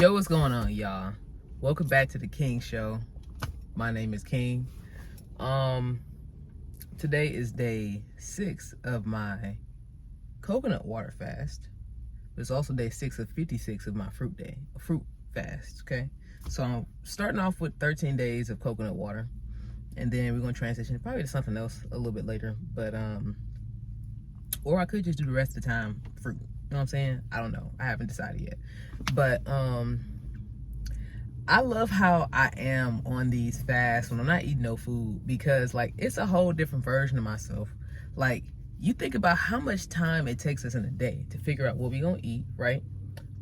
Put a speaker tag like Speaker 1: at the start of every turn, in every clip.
Speaker 1: Yo, what's going on, y'all? Welcome back to the King Show. My name is King. Today is day 6 of my coconut water fast. It's also day 6 of 56 of my fruit fast, okay? So I'm starting off with 13 days of coconut water, and then we're gonna transition probably to something else a little bit later, but or I could just do the rest of the time fruit. You know what I'm saying? I don't know. I haven't decided yet. But I love how I am on these fasts when I'm not eating no food, because like it's a whole different version of myself. Like, you think about how much time it takes us in a day to figure out what we're gonna eat, right?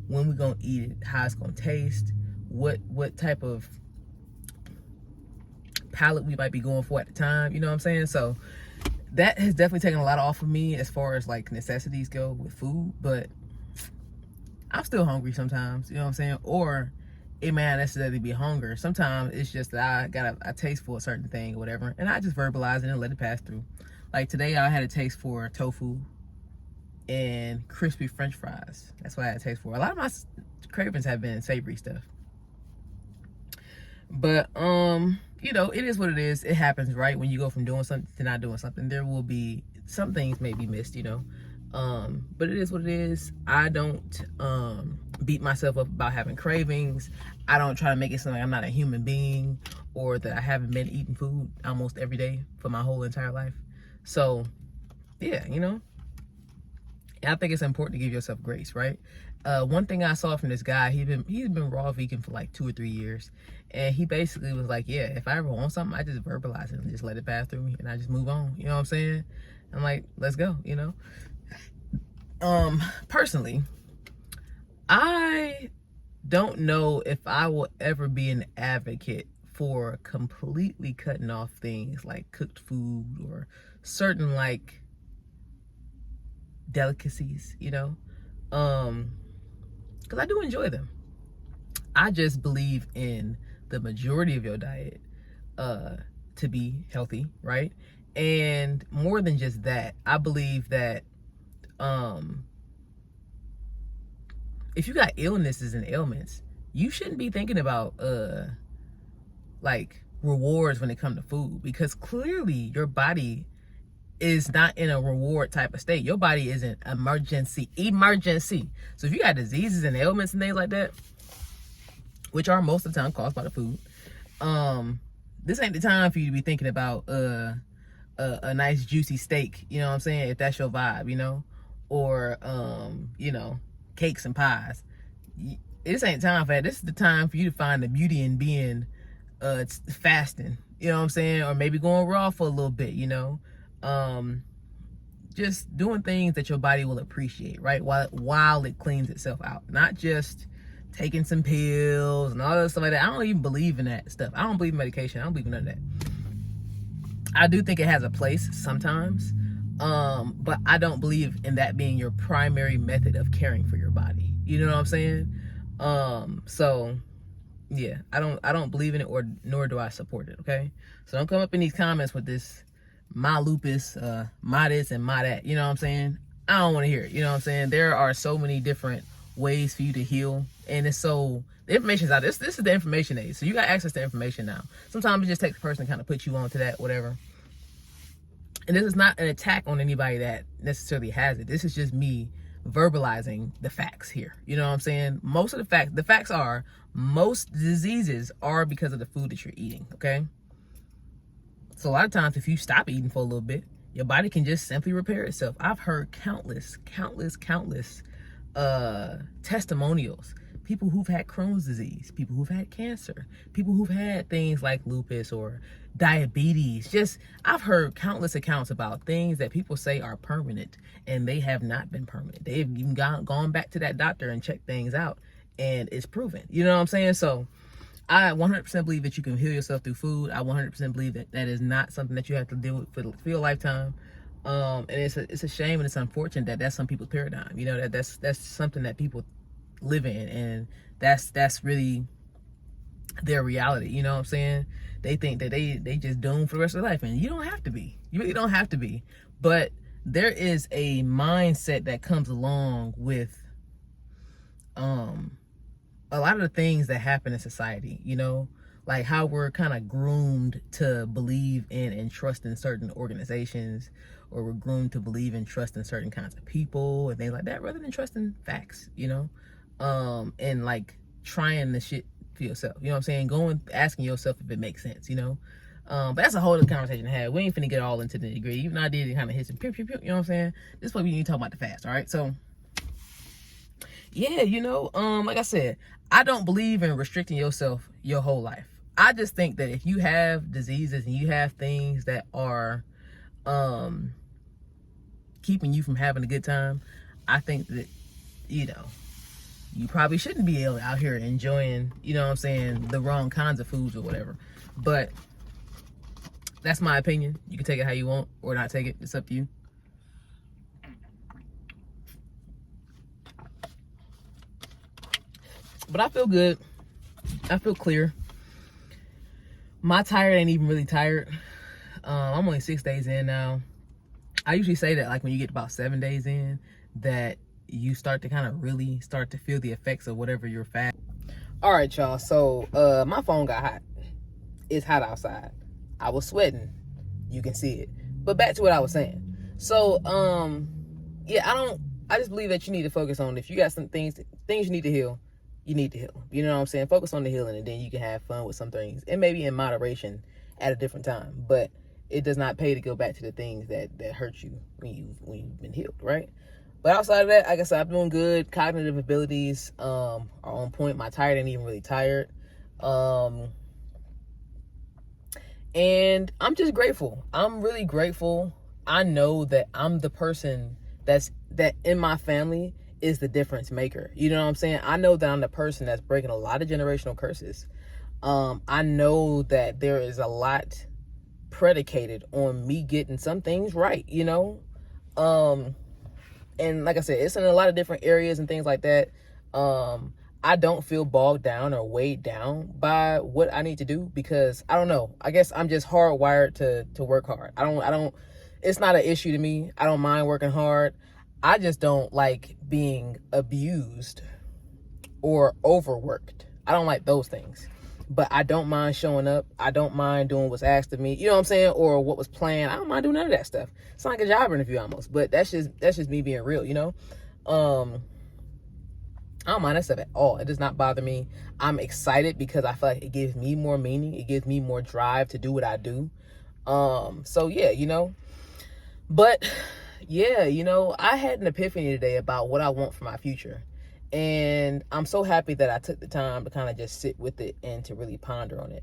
Speaker 1: When we're gonna eat it, how it's gonna taste, what type of palate we might be going for at the time, you know what I'm saying? So that has definitely taken a lot off of me as far as like necessities go with food, but I'm still hungry sometimes, you know what I'm saying? Or it may not necessarily be hunger. Sometimes it's just that I got a taste for a certain thing or whatever, and I just verbalize it and let it pass through. Like today I had a taste for tofu and crispy french fries. That's what I had a taste for. A lot of my cravings have been savory stuff. But you know, it is what it is. It happens, right? When you go from doing something to not doing something, there will be some things may be missed, you know. But it is what it is. I don't beat myself up about having cravings. I don't try to make it seem like I'm not a human being, or that I haven't been eating food almost every day for my whole entire life. So yeah, you know, I think it's important to give yourself grace, right? One thing I saw from this guy, he's been raw vegan for like 2 or 3 years, and he basically was like, yeah, if I ever want something, I just verbalize it and just let it pass through me, and I just move on. You know what I'm saying? I'm like, let's go, you know. Personally, I don't know if I will ever be an advocate for completely cutting off things like cooked food or certain like delicacies, you know, because I do enjoy them. I just believe in the majority of your diet to be healthy, right? And more than just that, I believe that if you got illnesses and ailments, you shouldn't be thinking about like rewards when it comes to food, because clearly your body is not in a reward type of state. Your body is in emergency. So if you got diseases and ailments and things like that, which are most of the time caused by the food, this ain't the time for you to be thinking about a nice juicy steak, you know what I'm saying, if that's your vibe, you know, or you know, cakes and pies. This ain't time for that. This is the time for you to find the beauty in being fasting, you know what I'm saying, or maybe going raw for a little bit, you know. Just doing things that your body will appreciate, right, while it cleans itself out, not just taking some pills and all that stuff like that. I don't even believe in that stuff. I don't believe in medication. I don't believe in none of that. I do think it has a place sometimes, but I don't believe in that being your primary method of caring for your body. You know what I'm saying? So yeah, I don't believe in it, or nor do I support it. Okay, so don't come up in these comments with this my lupus, my this and my that. You know what I'm saying? I don't want to hear it. You know what I'm saying? There are so many different ways for you to heal, and it's so, the information's out. This is the information age, so you got access to information now. Sometimes it just takes a person to kind of put you on to that, whatever. And this is not an attack on anybody that necessarily has it. This is just me verbalizing the facts here. You know what I'm saying? Most of the facts are, most diseases are because of the food that you're eating, okay? So a lot of times, if you stop eating for a little bit, your body can just simply repair itself. I've heard countless testimonials. People who've had Crohn's disease, people who've had cancer, people who've had things like lupus or diabetes. Just, I've heard countless accounts about things that people say are permanent, and they have not been permanent. They've even gone back to that doctor and checked things out, and it's proven. You know what I'm saying? So I 100% believe that you can heal yourself through food. I 100% believe that that is not something that you have to deal with for your lifetime. And it's a shame, and it's unfortunate that that's some people's paradigm. You know, that's something that people live in, and that's really their reality. You know what I'm saying? They think that they just doomed for the rest of their life, and you don't have to be. You really don't have to be. But there is a mindset that comes along with a lot of the things that happen in society, you know, like how we're kind of groomed to believe in and trust in certain organizations, or we're groomed to believe and trust in certain kinds of people and things like that, rather than trusting facts, you know, and like trying the shit for yourself, you know what I'm saying? Going, asking yourself if it makes sense, you know. But that's a whole other conversation to have. We ain't finna get all into the nitty-gritty. Even though I did kind of hit some pew, pew, pew, you know what I'm saying? This is what we need to talk about the fast, all right? So, yeah, you know, like I said, I don't believe in restricting yourself your whole life. I just think that if you have diseases and you have things that are keeping you from having a good time, I think that, you know, you probably shouldn't be out here enjoying, you know what I'm saying, the wrong kinds of foods or whatever. But that's my opinion. You can take it how you want or not take it. It's up to you. But I feel good. I feel clear. My tired ain't even really tired. I'm only 6 days in now. I usually say that like when you get about 7 days in, that you start to kind of really start to feel the effects of whatever you're fast. All right, y'all. So my phone got hot. It's hot outside. I was sweating. You can see it. But back to what I was saying. So yeah, I just believe that you need to focus on, if you got some things you need to heal, you need to heal. You know what I'm saying? Focus on the healing, and then you can have fun with some things, and maybe in moderation at a different time. But it does not pay to go back to the things that hurt you when you've been healed, right? But outside of that, like I said, I'm doing good. Cognitive abilities are on point. My tired ain't even really tired. And I'm just grateful. I'm really grateful. I know that I'm the person that in my family is the difference maker. You know what I'm saying? I know that I'm the person that's breaking a lot of generational curses. I know that there is a lot predicated on me getting some things right, you know? And like I said, it's in a lot of different areas and things like that. I don't feel bogged down or weighed down by what I need to do, because I don't know. I guess I'm just hardwired to work hard. I don't, it's not an issue to me. I don't mind working hard. I just don't like being abused or overworked. I don't like those things. But I don't mind showing up. I don't mind doing what's asked of me. You know what I'm saying? Or what was planned. I don't mind doing none of that stuff. It's like a job interview almost. But that's just me being real, you know? I don't mind that stuff at all. It does not bother me. I'm excited because I feel like it gives me more meaning. It gives me more drive to do what I do. So yeah, you know. But yeah, you know, I had an epiphany today about what I want for my future. And I'm so happy that I took the time to kind of just sit with it and to really ponder on it.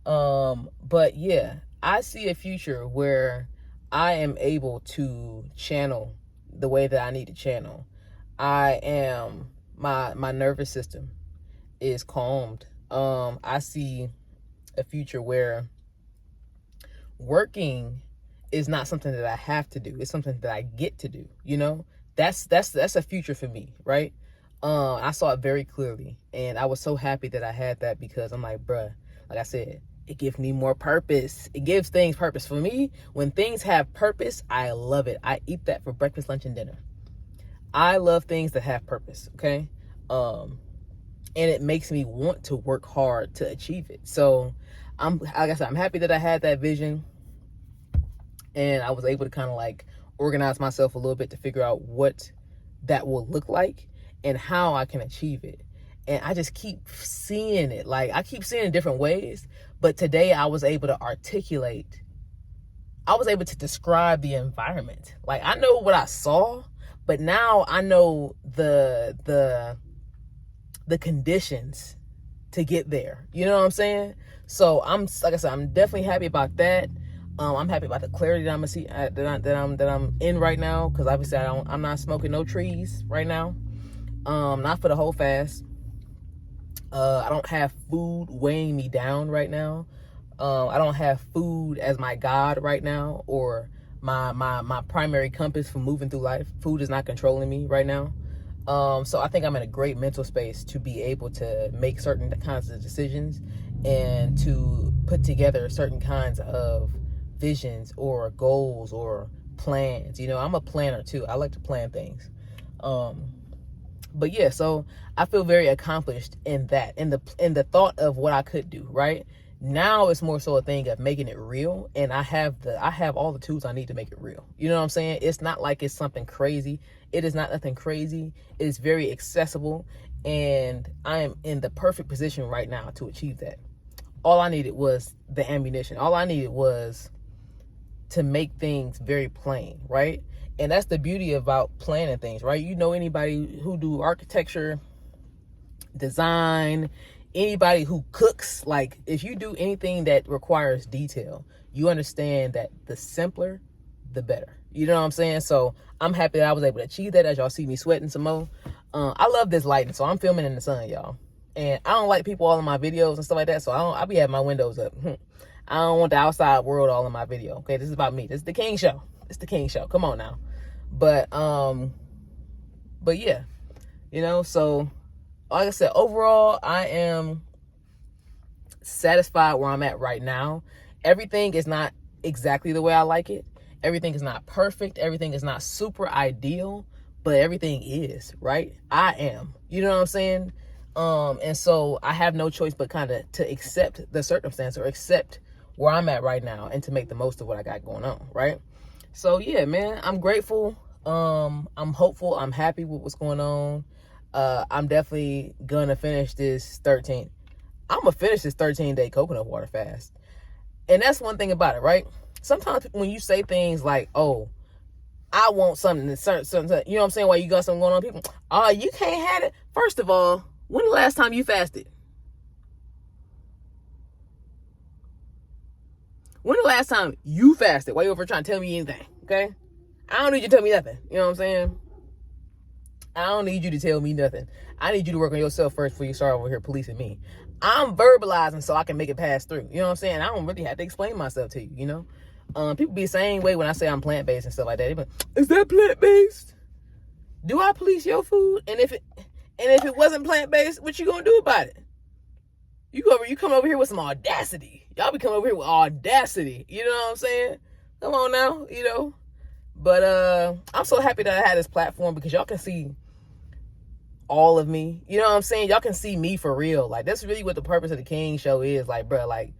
Speaker 1: But yeah, I see a future where I am able to channel the way that I need to channel. My nervous system is calmed. I see a future where working is not something that I have to do. It's something that I get to do, you know? That's a future for me, right? I saw it very clearly, and I was so happy that I had that, because I'm like, bruh, like I said, it gives me more purpose. It gives things purpose. For me, when things have purpose, I love it. I eat that for breakfast, lunch, and dinner. I love things that have purpose, okay? And it makes me want to work hard to achieve it. So like I said, I'm happy that I had that vision, and I was able to kind of like organize myself a little bit to figure out what that will look like and how I can achieve it. And I just keep seeing it. Like, I keep seeing it in different ways. But today I was able to describe the environment. Like, I know what I saw, but now I know the conditions to get there. You know what I'm saying? So like I said, I'm definitely happy about that. I'm happy about the clarity that I'm gonna see that I'm in right now, because obviously I'm not smoking no trees right now. Not for the whole fast. I don't have food weighing me down right now. I don't have food as my God right now, or my primary compass for moving through life. Food is not controlling me right now. So I think I'm in a great mental space to be able to make certain kinds of decisions and to put together certain kinds of visions or goals or plans. You know, I'm a planner too. I like to plan things. But yeah, so I feel very accomplished in that, in the thought of what I could do, right? Now it's more so a thing of making it real, and I have all the tools I need to make it real. You know what I'm saying? It's not like it's something crazy. It is not nothing crazy. It is very accessible, and I am in the perfect position right now to achieve that. All I needed was the ammunition. All I needed was to make things very plain, right? And that's the beauty about planning things, right? You know, anybody who do architecture, design, anybody who cooks, like if you do anything that requires detail, you understand that the simpler, the better. You know what I'm saying? So I'm happy that I was able to achieve that. As y'all see me sweating some more. I love this lighting, so I'm filming in the sun, y'all. And I don't like people all in my videos and stuff like that, so I be having my windows up. I don't want the outside world all in my video. Okay, this is about me. This is the King show. It's the King show. Come on now. But yeah, you know, so like I said, overall, I am satisfied where I'm at right now. Everything is not exactly the way I like it. Everything is not perfect. Everything is not super ideal, but everything is, right? I am. You know what I'm saying? And so I have no choice but kind of to accept the circumstance or accept where I'm at right now and to make the most of what I got going on, right? So yeah, man, I'm grateful. I'm hopeful. I'm happy with what's going on. I'm definitely gonna finish this 13-day coconut water fast. And that's one thing about it, right? Sometimes when you say things like, oh, I want something, you know what I'm saying? While you got something going on, people, oh, you can't have it. First of all, when the last time you fasted? When the last time you fasted? Why you over trying to tell me anything? Okay? I don't need you to tell me nothing. You know what I'm saying? I don't need you to tell me nothing. I need you to work on yourself first before you start over here policing me. I'm verbalizing so I can make it pass through. You know what I'm saying? I don't really have to explain myself to you, you know? People be the same way when I say I'm plant-based and stuff like that. They be like, is that plant-based? Do I police your food? And if it wasn't plant-based, what you gonna do about it? You come over here with some audacity. Y'all be coming over here with audacity. You know what I'm saying? Come on now, you know. But I'm so happy that I had this platform because y'all can see all of me. You know what I'm saying? Y'all can see me for real. Like, that's really what the purpose of the King show is. Like, bro, like,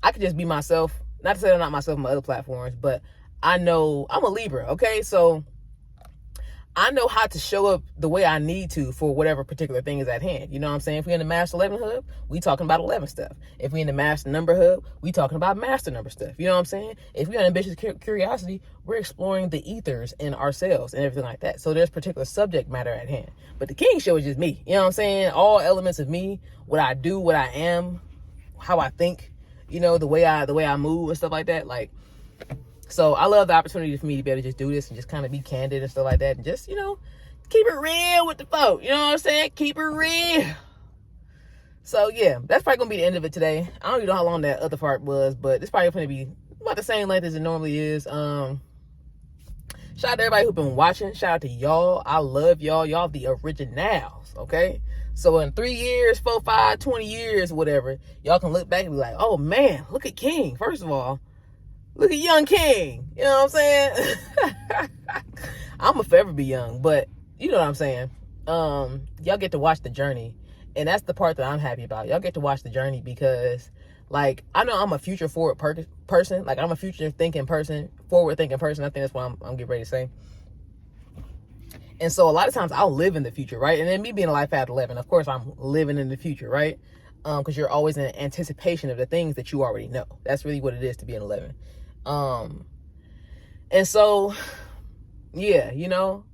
Speaker 1: I could just be myself. Not to say I'm not myself on my other platforms, but I know I'm a Libra, okay? So I know how to show up the way I need to for whatever particular thing is at hand. You know what I'm saying? If we're in the Master 11 Hub, we talking about 11 stuff. If we're in the Master Number Hub, we talking about Master Number stuff. You know what I'm saying? If we're on Ambitious Curiosity, we're exploring the ethers in ourselves and everything like that. So there's particular subject matter at hand. But the King show is just me. You know what I'm saying? All elements of me, what I do, what I am, how I think, you know, the way I move and stuff like that. Like, so I love the opportunity for me to be able to just do this and just kind of be candid and stuff like that. And just, you know, keep it real with the folk. You know what I'm saying? Keep it real. So yeah, that's probably going to be the end of it today. I don't even know how long that other part was, but it's probably going to be about the same length as it normally is. Shout out to everybody who's been watching. Shout out to y'all. I love y'all. Y'all the originals, okay? So in 3 years, 4, 5, 20 years, whatever, y'all can look back and be like, oh man, look at King. First of all, look at young King. You know what I'm saying? I'm gonna forever be young, but you know what I'm saying. Y'all get to watch the journey, and that's the part that I'm happy about. Y'all get to watch the journey because, like, I know I'm a future forward person. Like, I'm a future thinking person, forward thinking person. I think that's what I'm getting ready to say. And so a lot of times I'll live in the future, right? And then me being a life path 11, of course I'm living in the future, right? Because you're always in anticipation of the things that you already know. That's really what it is to be an 11. And so, yeah, you know,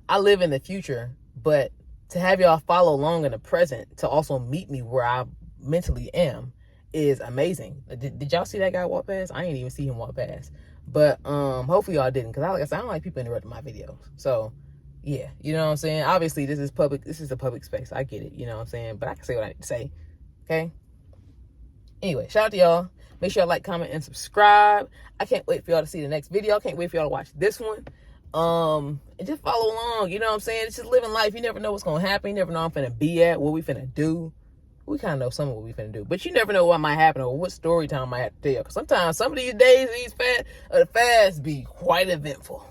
Speaker 1: I live in the future, but to have y'all follow along in the present to also meet me where I mentally am is amazing. Did y'all see that guy walk past? I ain't even see him walk past. But hopefully y'all didn't, because like I said, I don't like people interrupting my videos. So yeah, you know what I'm saying? Obviously, this is a public space. I get it, you know what I'm saying? But I can say what I need to say, okay? Anyway, shout out to y'all. Make sure y'all like, comment, and subscribe. I can't wait for y'all to see the next video. I can't wait for y'all to watch this one. And just follow along, you know what I'm saying? It's just living life. You never know what's going to happen. You never know I'm finna be at, what we finna do. We kind of know some of what we finna do. But you never know what might happen or what story time I might have to tell. Because sometimes, some of these days, the fasts be quite eventful.